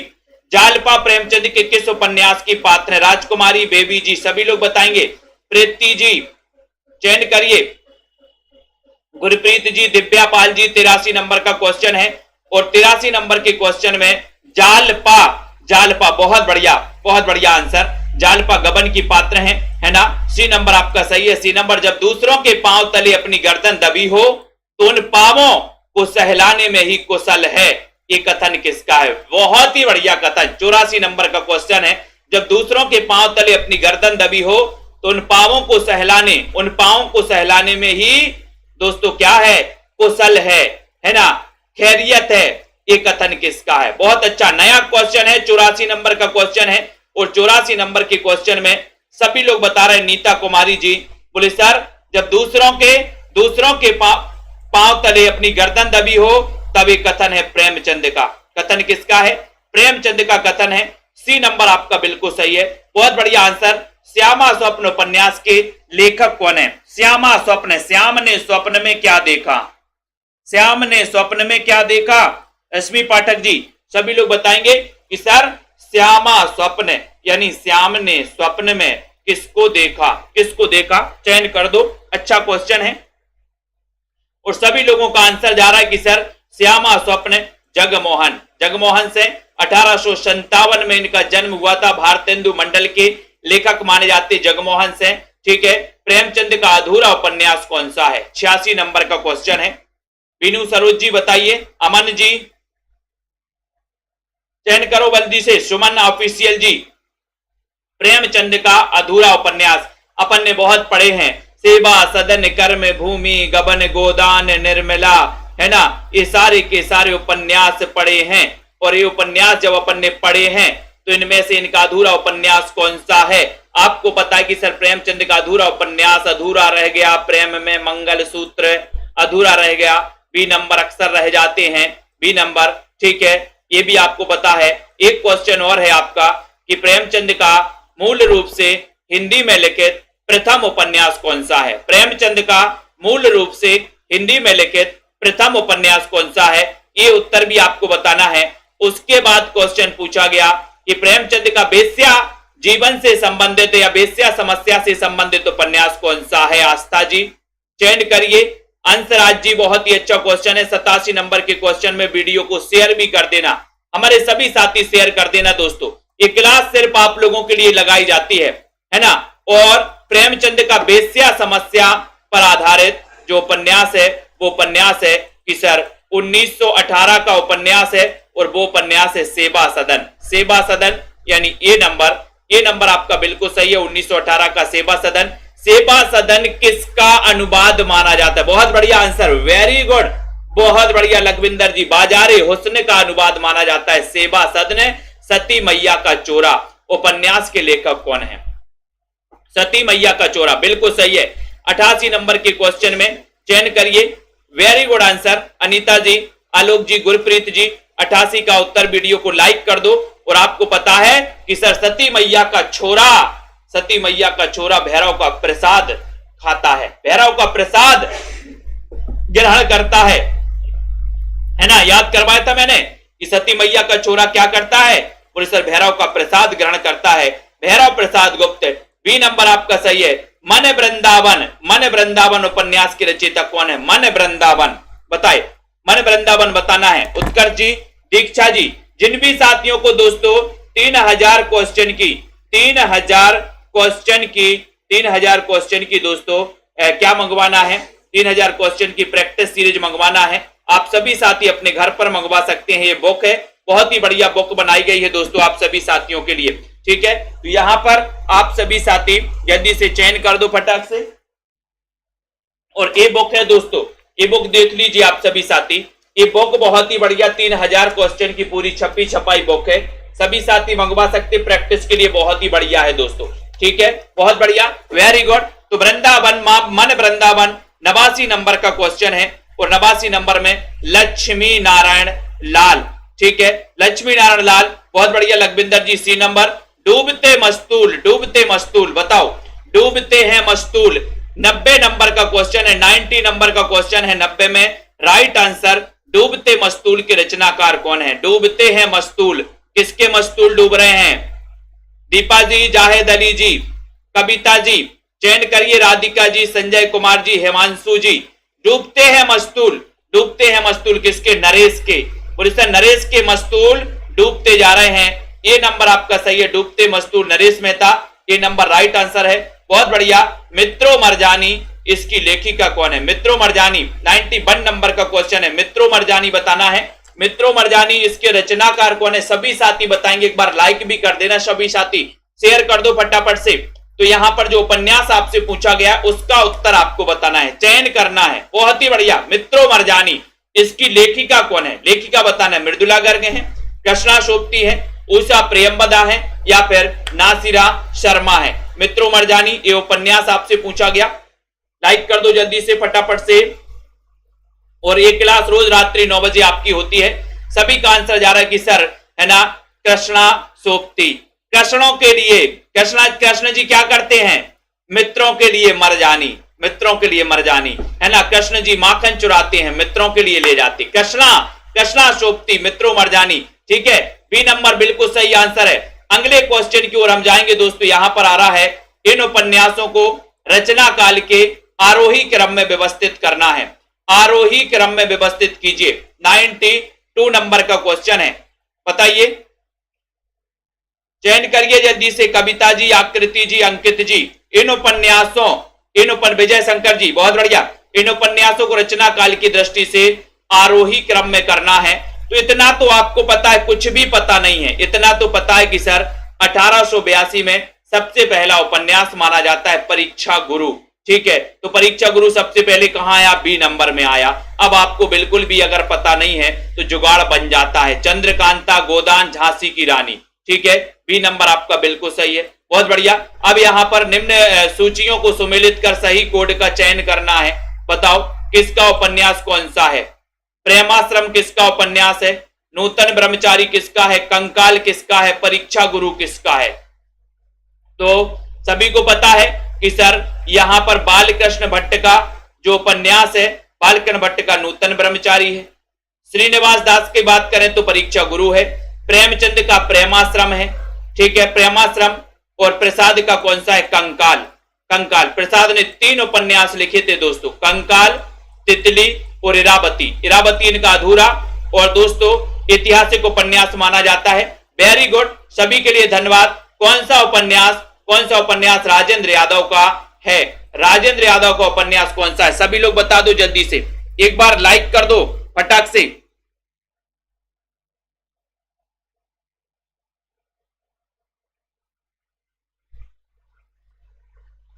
जालपा प्रेमचंद के किस उपन्यास की पात्र है? राजकुमारी, बेबी जी, सभी लोग बताएंगे। प्रीति जी, चयन करिए। गुरप्रीत जी, दिव्या पाल जी, 83 नंबर का क्वेश्चन है। और 83 नंबर के क्वेश्चन में जालपा बहुत बढ़िया आंसर। जालपा गबन की पात्र है ना। सी नंबर आपका सही है। सी नंबर, जब दूसरों के पांव तले अपनी गर्दन दबी हो तो उन पांवों को सहलाने में ही कुशल है। ये कथन किसका है? बहुत ही बढ़िया कथन। 84 नंबर का क्वेश्चन है। जब दूसरों के पांव तले अपनी गर्दन दबी हो तो उन पांवों को सहलाने में ही दोस्तों क्या है? कुशल है ना, खैरियत है। ये कथन किसका है? बहुत अच्छा नया क्वेश्चन है। 84 नंबर का क्वेश्चन है। और 84 नंबर के क्वेश्चन में सभी लोग बता रहे हैं। नीता कुमारी जी बोले सर जब दूसरों के पांव तले अपनी गर्दन दबी हो तब ये कथन है प्रेमचंद का। कथन किसका है? प्रेमचंद का कथन है। सी नंबर आपका बिल्कुल सही है। बहुत बढ़िया आंसर। श्यामा स्वप्न उपन्यास के लेखक कौन है? श्यामा स्वप्न। श्याम ने स्वप्न में क्या देखा? श्याम ने स्वप्न में क्या देखा? रश्मि पाठक जी, सभी लोग बताएंगे कि सर श्यामा स्वप्न यानी श्याम ने स्वप्न में किसको देखा? चयन कर दो। अच्छा क्वेश्चन है। और सभी लोगों का आंसर जा रहा है कि सर श्यामा स्वप्न जगमोहन से 1857 में इनका जन्म हुआ था। भारतेंदु मंडल के लेखक माने जाते जगमोहन से, ठीक है। प्रेमचंद का अधूरा उपन्यास कौन सा है? 86 नंबर का क्वेश्चन है। बीनू सरोज जी बताइए। अमन जी चयन करो जल्दी से। सुमन ऑफिशियल जी, प्रेमचंद का अधूरा उपन्यास अपन ने बहुत पढ़े हैं। सेवा सदन कर्म भूमि गबन गोदान निर्मला, है ना। ये सारे के सारे उपन्यास पढ़े हैं। और ये उपन्यास जब अपन ने पढ़े हैं तो इनमें से इनका अधूरा उपन्यास कौन सा है? आपको पता है कि सर प्रेमचंद का अधूरा उपन्यास अधूरा रह गया, प्रेम में मंगल सूत्र अधूरा रह गया, बी नंबर अक्सर रह जाते हैं, बी नंबर, ठीक है, ये भी आपको पता है। एक क्वेश्चन और है आपका कि प्रेमचंद का मूल रूप से हिंदी में लिखित प्रथम उपन्यास कौन सा है? प्रेमचंद का मूल रूप से हिंदी में लिखित प्रथम उपन्यास कौन सा है? ये उत्तर भी आपको बताना है। उसके बाद क्वेश्चन पूछा गया कि प्रेमचंद का वेश्या जीवन से संबंधित या वेश्या समस्या से संबंधित उपन्यास कौन सा है? आस्था जी चयन करिए। अंशराज जी बहुत ही अच्छा क्वेश्चन है, 87 नंबर के क्वेश्चन में वीडियो को शेयर भी कर देना, हमारे सभी साथी शेयर कर देना दोस्तों। ये क्लास सिर्फ आप लोगों के लिए लगाई जाती है ना। और प्रेमचंद का वेश्या समस्या पर आधारित जो उपन्यास है वो उपन्यास है कि सर 1918 का उपन्यास है और वो उपन्यास है सेवा सदन। सेवा सदन यानी ए नंबर आपका बिल्कुल सही है, 1918 का सेवा सदन। सेवा सदन किसका अनुवाद माना जाता है? बहुत बढ़िया आंसर, वेरी गुड, बहुत बढ़िया लखविंदर जी। बाजारे हुस्न का अनुवाद माना जाता है सेवा सदन। सती मैया का चोरा उपन्यास के लेखक कौन है? सती मैया का चोरा बिल्कुल सही है। 88 नंबर के क्वेश्चन में चयन करिए, वेरी गुड आंसर अनीता जी, आलोक जी, गुरप्रीत जी। 88 का उत्तर, वीडियो को लाइक कर दो। और आपको पता है कि सर सती मैया का छोरा भैरव का प्रसाद खाता है, भैरव का प्रसाद ग्रहण करता है ना। याद करवाया था मैंने कि सती मैया का छोरा क्या करता है? और सर भैरव का प्रसाद ग्रहण करता है, भैरव प्रसाद गुप्त। बी नंबर आपका सही है। मन वृंदावन उपन्यास के रचयिता कौन है? मन वृंदावन बताए, मन वृंदावन बताना है। उत्कर्ष जी, दीक्षा जी, जिन भी साथियों को दोस्तों 3000 क्वेश्चन की दोस्तों क्या मंगवाना है? 3000 क्वेश्चन की प्रैक्टिस सीरीज मंगवाना है। आप सभी साथी अपने घर पर मंगवा सकते हैं। ये बुक है, बहुत ही बढ़िया बुक बनाई गई है दोस्तों आप सभी साथियों के लिए, ठीक है। तो यहां पर आप सभी साथी जल्दी से चयन कर दो फटाक से। और ये बुक है दोस्तों, ये बुक देख लीजिए आप सभी साथी। ये बुक बहुत ही बढ़िया 3000 क्वेश्चन की पूरी छपी छपाई बुक है, सभी साथी मंगवा सकते, प्रैक्टिस के लिए बहुत ही बढ़िया है दोस्तों, ठीक है, बहुत बढ़िया, वेरी गुड। तो वृंदावन मन वृंदावन 89 नंबर का क्वेश्चन है और 89 नंबर में लक्ष्मी नारायण लाल, ठीक है, लक्ष्मी नारायण लाल, बहुत बढ़िया लखविंदर जी। सी नंबर डूबते मस्तूल बताओ, डूबते हैं मस्तूल 90 नंबर का क्वेश्चन है, 90 नंबर का क्वेश्चन है। 90 में राइट आंसर डूबते मस्तूल के रचनाकार कौन है? डूबते हैं मस्तूल, किसके मस्तूल डूब रहे हैं? दीपा जी, जाहिद अली जी, कविता जी, चयन करिए, राधिका जी, संजय कुमार जी, हिमांशु जी। डूबते हैं मस्तूल किसके? नरेश के। और इससे नरेश के मस्तूल डूबते जा रहे हैं, ये नंबर आपका सही है, डूबते मस्तूल नरेश मेहता, ये नंबर राइट आंसर है, बहुत बढ़िया। मित्रो मरजानी, इसकी लेखिका कौन है? मित्रो मरजानी 91 नंबर का क्वेश्चन है, मित्रो मरजानी बताना है। मित्रो मरजानी इसके रचनाकार कौन है? सभी साथी बताएंगे, एक बार लाइक भी कर देना, सभी साथी शेयर कर दो फटाफट से। तो यहां पर जो उपन्यास आपसे पूछा गया उसका उत्तर आपको बताना है, चयन करना है, बहुत ही बढ़िया। मित्रो मरजानी, इसकी लेखिका कौन है? लेखिका बताना है, मृदुला गर्ग है, कृष्णा सोप्ती है, उषा प्रेमबदा है या फिर नासिरा शर्मा है। मित्रो मरजानी ये उपन्यास आपसे पूछा गया, लाइक कर दो जल्दी से फटाफट से। और ये क्लास रोज रात्रि 9 बजे आपकी होती है। सभी का आंसर जा रहा है कि सर है ना कृष्णा सोप्ती, कृष्णों के लिए, कृष्ण जी क्या करते हैं? मित्रों के लिए मर जानी है ना, कृष्ण जी माखन चुराते हैं, मित्रों के लिए ले जाते, कृष्णा सोप्ती, मित्रो मरजानी, ठीक है, बी नंबर बिल्कुल सही आंसर है। अगले क्वेश्चन की ओर हम जाएंगे दोस्तों। यहां पर आ रहा है, इन उपन्यासों को रचना काल के आरोही क्रम में व्यवस्थित करना है, आरोही क्रम में व्यवस्थित कीजिए। 92 नंबर का क्वेश्चन है, बताइए, चयन करिए जल्दी से, कविता जी, आकृति जी, अंकित जी। इन उपन्यासों, विजय शंकर जी, बहुत बढ़िया, इन उपन्यासों को रचना काल की दृष्टि से आरोही क्रम में करना है। तो इतना तो आपको पता है, कुछ भी पता नहीं है, इतना तो पता है कि सर 1882 में सबसे पहला उपन्यास माना जाता है परीक्षा गुरु, ठीक है। तो परीक्षा गुरु सबसे पहले कहां आया? बी नंबर में आया। अब आपको बिल्कुल भी अगर पता नहीं है तो जुगाड़ बन जाता है, चंद्रकांता, गोदान, झांसी की रानी, ठीक है, बी नंबर आपका बिल्कुल सही है। बहुत बढ़िया। अब यहां पर निम्न सूचियों को सुमेलित कर सही कोड का चयन करना है। बताओ किसका उपन्यास कौन सा है? प्रेमाश्रम किसका उपन्यास है? नूतन ब्रह्मचारी किसका है? कंकाल किसका है? परीक्षा गुरु किसका है? तो सभी को पता है कि सर यहां पर बालकृष्ण भट्ट का जो उपन्यास है, बालकृष्ण भट्ट का नूतन ब्रह्मचारी है। श्रीनिवास दास की बात करें तो परीक्षा गुरु है। प्रेमचंद का प्रेमाश्रम है, ठीक है, प्रेमाश्रम। और प्रसाद का कौन सा है? कंकाल। कंकाल। प्रसाद ने 3 उपन्यास लिखे थे दोस्तों, कंकाल, तितली और इरावती। इरावती इनका अधूरा और दोस्तों ऐतिहासिक उपन्यास माना जाता है। वेरी गुड, सभी के लिए धन्यवाद। कौन सा उपन्यास राजेंद्र यादव का है? राजेंद्र यादव का उपन्यास कौन सा है? सभी लोग बता दो जल्दी से, एक बार लाइक कर दो फटाक से।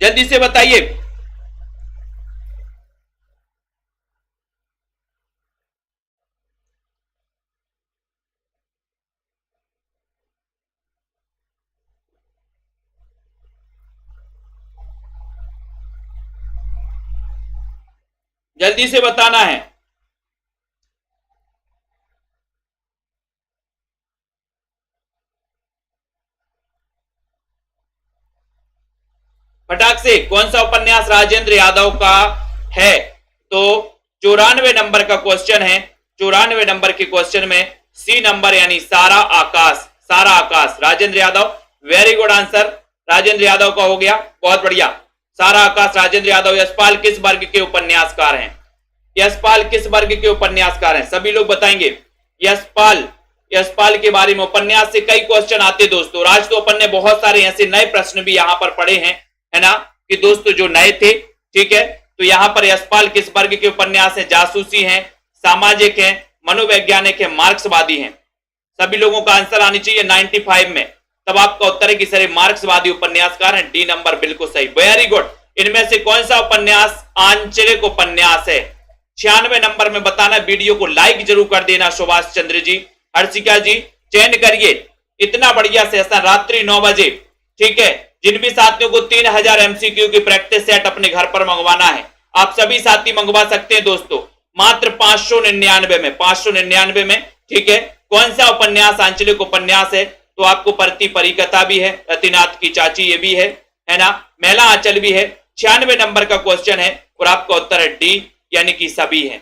जल्दी से बताइए। जल्दी से बताना है। फटाक से, कौन सा उपन्यास राजेंद्र यादव का है? तो 94 नंबर का क्वेश्चन है। 94 नंबर के क्वेश्चन में सी नंबर यानी Sara Akash. Sara Akash Rajendra Yadav. Very good answer, Rajendra Yadav का हो गया। बहुत बढ़िया, सारा आकाश राजेंद्र यादव। यशपाल किस वर्ग के उपन्यासकार हैं? यशपाल किस वर्ग के उपन्यासकार हैं? सभी लोग बताएंगे। यशपाल के बारे में उपन्यास से कई क्वेश्चन आते दोस्तों। आज तो अपन ने बहुत सारे ऐसे नए प्रश्न भी यहां पर पढ़े हैं, है ना, कि दोस्तों जो नए थे, ठीक है। तो यहां पर यशपाल किस वर्ग के उपन्यास हैं? जासूसी हैं, सामाजिक हैं, मनोवैज्ञानिक हैं, मार्क्सवादी हैं। सभी लोगों का आंसर आनी चाहिए 95 में, तब आपका उत्तर है कि सर मार्क्सवादी उपन्यासकार हैं। डी नंबर बिल्कुल सही। Very good. इनमें से कौन सा उपन्यास आंचलिक उपन्यास है? 96 नंबर में बताना। वीडियो को लाइक जरूर कर देना। सुभाष चंद्र जी, हर्षिका जी, चयन करिए। इतना बढ़िया सेशन रात्रि 9 बजे, ठीक है। जिन भी साथियों को 3000 एमसीक्यू की प्रैक्टिस सेट अपने घर पर मंगवाना है, आप सभी साथी मंगवा सकते हैं दोस्तों, मात्र 599 में। 599 में, ठीक है। कौन सा उपन्यास आंचलिक उपन्यास है? तो आपको परती परिकथा भी है, रतिनाथ की चाची ये भी है ना, मेला आंचल भी है। 96 नंबर का क्वेश्चन है और आपका उत्तर है डी, यानी कि सभी है।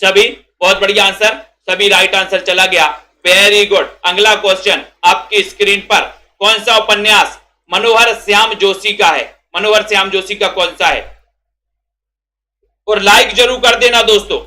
सभी, बहुत बढ़िया आंसर, सभी राइट आंसर चला गया। Very good. अगला क्वेश्चन आपकी स्क्रीन पर, कौन सा उपन्यास मनोहर श्याम जोशी का है? मनोहर श्याम जोशी का कौन सा है? और लाइक जरूर कर देना दोस्तों।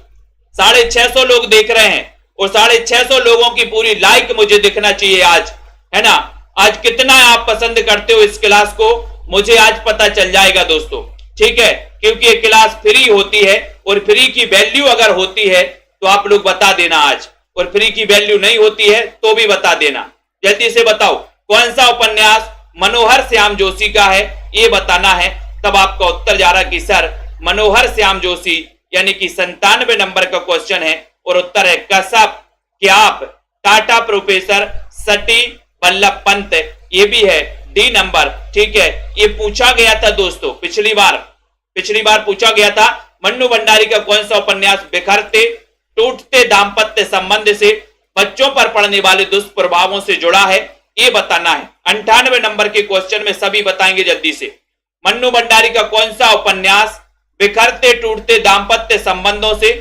650 लोग देख रहे हैं और 650 लोगों की पूरी लाइक मुझे दिखना चाहिए आज, है ना। आज कितना आप पसंद करते हो इस क्लास को, मुझे आज पता चल जाएगा दोस्तों, ठीक है। क्योंकि ये क्लास फ्री होती है और फ्री की वैल्यू अगर होती है तो आप लोग बता देना आज, और फ्री की वैल्यू नहीं होती है तो भी बता देना। जल्दी से बताओ कौन सा उपन्यास मनोहर श्याम जोशी का है, ये बताना है। तब आपका उत्तर जा रहा कि सर मनोहर श्याम जोशी, यानी कि 97 नंबर का क्वेश्चन है और उत्तर है कश्यप, क्याप, टाटा प्रोफेसर, सटी, वल्लभ पंत, ये भी है डी नंबर, ठीक है। ये पूछा गया था दोस्तों पिछली बार पूछा गया था। मन्नू भंडारी का कौन सा उपन्यास बिखरते टूटते दाम्पत्य संबंध से बच्चों पर पड़ने वाले दुष्प्रभावों से जुड़ा है, ये बताना है। 98 नंबर के क्वेश्चन में सभी बताएंगे जल्दी से। मन्नू भंडारी का कौन सा उपन्यास बिखरते टूटते दाम्पत्य संबंधों से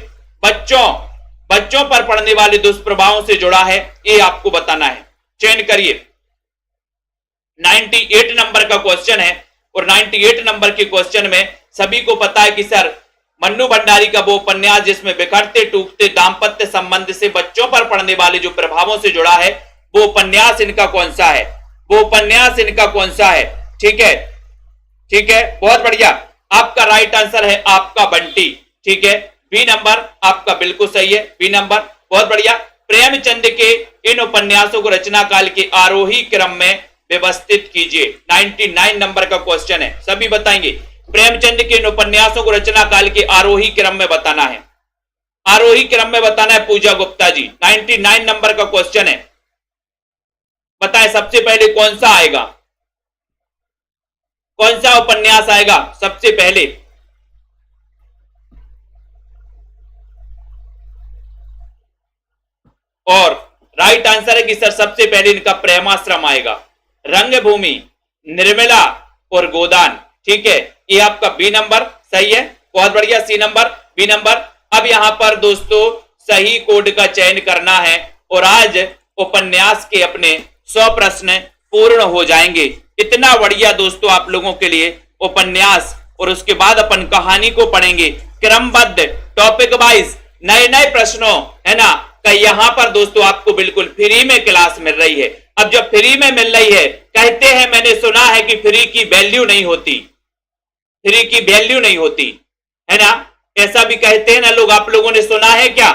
बच्चों पर पड़ने वाले दुष्प्रभावों से जुड़ा है, ये आपको बताना है। चयन करिए। 98 नंबर का क्वेश्चन है और 98 नंबर के क्वेश्चन में सभी को पता है कि सर मन्नू भंडारी का वो उपन्यास जिसमें बिखरते टूटते दाम्पत्य संबंध से बच्चों पर पड़ने वाले जो प्रभावों से जुड़ा है, वो उपन्यास इनका कौन सा है? वो उपन्यास इनका कौन सा है? ठीक है, ठीक है, बहुत बढ़िया। आपका राइट आंसर है आपका बंटी, ठीक है। बी नंबर आपका बिल्कुल सही है, बी नंबर, बहुत बढ़िया। प्रेमचंद के इन उपन्यासों को रचना काल के आरोही क्रम में व्यवस्थित कीजिए। 99 नंबर का क्वेश्चन है, सभी बताएंगे। प्रेमचंद के इन उपन्यासों को रचना काल के आरोही क्रम में बताना है। आरोही क्रम में बताना है पूजा गुप्ता जी। 99 नंबर का क्वेश्चन है, बताएं सबसे पहले कौन सा आएगा, कौन सा उपन्यास आएगा सबसे पहले? और राइट आंसर है कि सर सबसे पहले इनका प्रेमाश्रम आएगा, रंगभूमि, निर्मला और गोदान। ठीक है, ये आपका बी नंबर सही है, बहुत बढ़िया। C number, B number. अब यहां पर दोस्तों सही कोड का चयन करना है और आज उपन्यास के अपने 100 प्रश्न पूर्ण हो जाएंगे। इतना बढ़िया दोस्तों आप लोगों के लिए उपन्यास, और उसके बाद अपन कहानी को पढ़ेंगे क्रमबद्ध टॉपिक वाइज, नए नए प्रश्नों, है ना। यहां पर दोस्तों आपको बिल्कुल फ्री में क्लास मिल रही है। अब जब फ्री में मिल रही है, कहते हैं मैंने सुना है कि फ्री की वैल्यू नहीं होती, फ्री की वैल्यू नहीं होती, है ना, ऐसा भी कहते हैं ना लोग। आप लोगों ने सुना है क्या?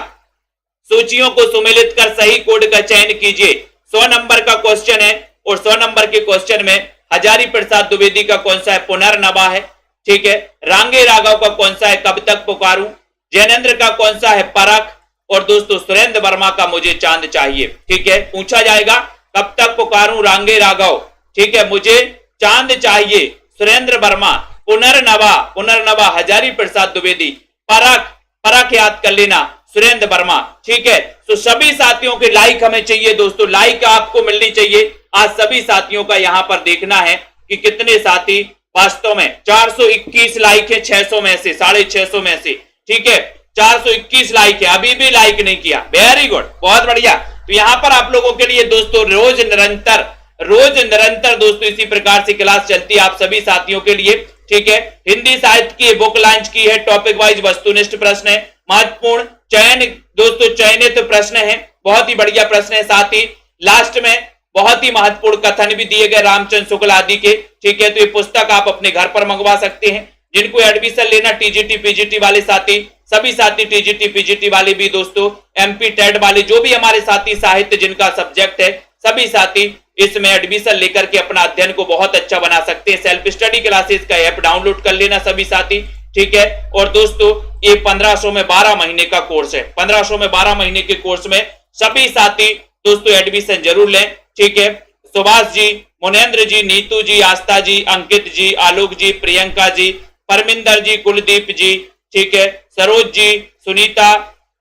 सूचियों को सुमेलित कर सही कोड का चयन कीजिए। 100 नंबर का क्वेश्चन है और 100 नंबर के क्वेश्चन में हजारी प्रसाद द्विवेदी का कौन सा है? पुनर्नवा है। ठीक है, रांगे राघव का कौन सा है? कब तक पुकारूं। जैनेन्द्र का कौन सा है? परख। और दोस्तों सुरेंद्र वर्मा का मुझे चांद चाहिए। ठीक है, पूछा जाएगा कब तक पुकारूं रांगे राघव, ठीक है, मुझे चांद चाहिए सुरेंद्र वर्मा, पुनर्नवा, पुनर्नवा हजारी प्रसाद द्विवेदी, परख, परख याद कर लेना सुरेंद्र वर्मा। ठीक है, तो सभी साथियों के लाइक हमें चाहिए दोस्तों, लाइक आपको मिलनी चाहिए। आज सभी साथियों का यहां पर देखना है कि कितने साथी वास्तव में 421 लाइक है 600 में से, 650 में से। ठीक है, 421 लाइक है, अभी भी लाइक नहीं किया, वेरी गुड, बहुत बढ़िया। तो यहां पर आप लोगों के लिए दोस्तों रोज निरंतर दोस्तों इसी प्रकार से क्लास चलती है आप सभी साथियों के लिए। ठीक है, हिंदी साहित्य की बुक लॉन्च की है, टॉपिक वाइज वस्तुनिष्ठ प्रश्न है, महत्वपूर्ण चयन दोस्तों चयनित प्रश्न है, बहुत ही बढ़िया प्रश्न है। साथ ही लास्ट में बहुत ही महत्वपूर्ण कथन भी दिए गए रामचंद्र शुक्ल आदि के। ठीक है, तो ये पुस्तक आप अपने घर पर मंगवा सकते हैं। जिनको एडमिशन लेना टीजीटी पीजीटी वाले साथी, सभी साथी टीजीटी पीजीटी वाले भी दोस्तों, एमपी टेट वाले, जो भी हमारे साथी साहित्य जिनका सब्जेक्ट है, सभी साथी इसमें एडमिशन लेकर के अपना अध्ययन को बहुत अच्छा बना सकते हैं। सेल्फ स्टडी क्लासेस का ऐप डाउनलोड कर लेना सभी साथी। ठीक है, और दोस्तों ये 1500 में 12 महीने का कोर्स है, 1500 में 12 महीने के कोर्स में सभी साथी दोस्तों एडमिशन जरूर लें। ठीक है, सुभाष जी, मुनेन्द्र जी, नीतू जी, आस्था जी, अंकित जी, आलोक जी, प्रियंका जी, परमिंदर जी, कुलदीप जी, ठीक है, सरोज जी, सुनीता,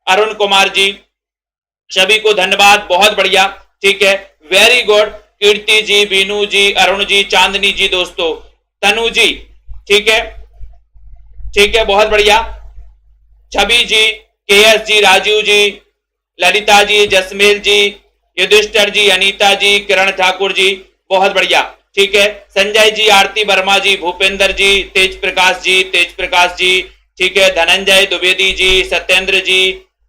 अरुण कुमार जी, सभी को धन्यवाद, बहुत बढ़िया। ठीक है, वेरी गुड। कीर्ति जी, बीनू जी, अरुण जी, चांदनी जी दोस्तों, तनु जी, ठीक है, ठीक है, बहुत बढ़िया। छवि जी, केएस जी, राजू जी, ललिता जी, जसमेल जी, युधिष्ठर जी, अनीता जी, किरण ठाकुर जी, बहुत बढ़िया। ठीक है, संजय जी, आरती वर्मा जी, भूपेंद्र जी, तेज प्रकाश जी, ठीक है, धनंजय द्विवेदी जी, सत्येंद्र जी,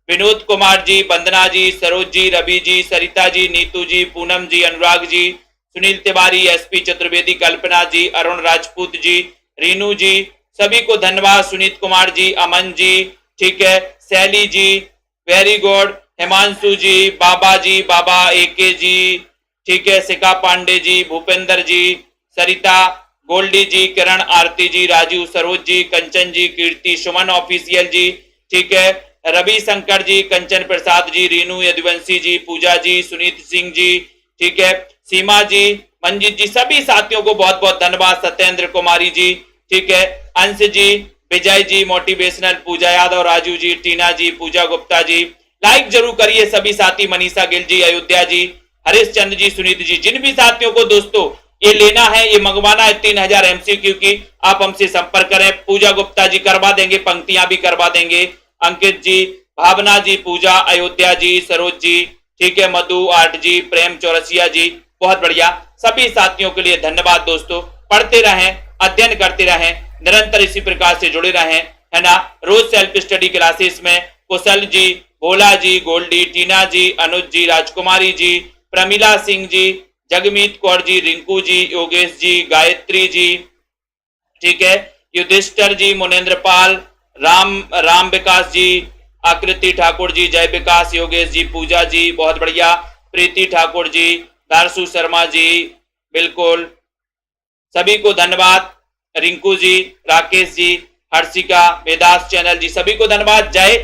विनोद कुमार जी, वंदना जी, सरोज जी, रवि जी, सरिता जी, नीतू जी, पूनम जी, अनुराग जी, सुनील तिवारी, एसपी चतुर्वेदी, कल्पना जी, अरुण राजपूत जी, रीनू जी, सभी को धन्यवाद। सुनीत कुमार जी, अमन जी, ठीक है, शैली जी, वेरी गुड, हिमांशु जी, बाबा एके जी, ठीक है, शिखा पांडे जी, भूपेंद्र जी, सरिता, गोल्डी जी, किरण, आरती जी, राजू, सरोज जी, कंचन जी, कीर्ति, सुमन ऑफिशियल जी, ठीक है, रवि शंकर जी, कंचन प्रसाद जी, रीनू, यदुवंशी जी, पूजा जी, सुनीत सिंह जी, ठीक है, सीमा जी, मंजीत जी, सभी साथियों को बहुत बहुत धन्यवाद। सत्येंद्र कुमारी जी, ठीक है, अंश जी, विजय जी, मोटिवेशनल, पूजा यादव, राजू जी, टीना जी, पूजा गुप्ता जी, लाइक जरूर करिए सभी साथी, मनीषा गिल जी, अयोध्या जी, हरीश चंद्र जी, सुनीत जी, जिन भी साथियों को दोस्तों ये लेना है, ये मंगवाना है 3000 MCQ की, आप हमसे संपर्क करें। पूजा गुप्ता जी करवा देंगे, पंक्तियां भी करवा देंगे, अंकित जी, भावना जी, पूजा, अयोध्या जी, सरोज जी, ठीक है, मधु, आर्ट जी, प्रेम चौरसिया जी, बहुत बढ़िया। सभी साथियों के लिए धन्यवाद दोस्तों, पढ़ते रहें, अध्ययन करते रहें, निरंतर इसी प्रकार से जुड़े रहें, है ना। रोज सेल्फ स्टडी क्लासेस में कुशल जी, भोला जी, गोल्डी, टीना जी, अनुज जी, राजकुमारी जी, प्रमिला सिंह जी, जगमीत कौर जी, रिंकू जी, योगेश जी, गायत्री जी, ठीक है, युधिष्ठर जी, मुनेन्द्र पाल, राम विकास जी, आकृति ठाकुर जी, जय विकास, योगेश जी, पूजा जी, बहुत बढ़िया, प्रीति ठाकुर जी, दारसू शर्मा जी, बिल्कुल, सभी को धन्यवाद। रिंकू जी, राकेश जी, हर्षिका, वेदास चैनल जी, सभी को धन्यवाद। जय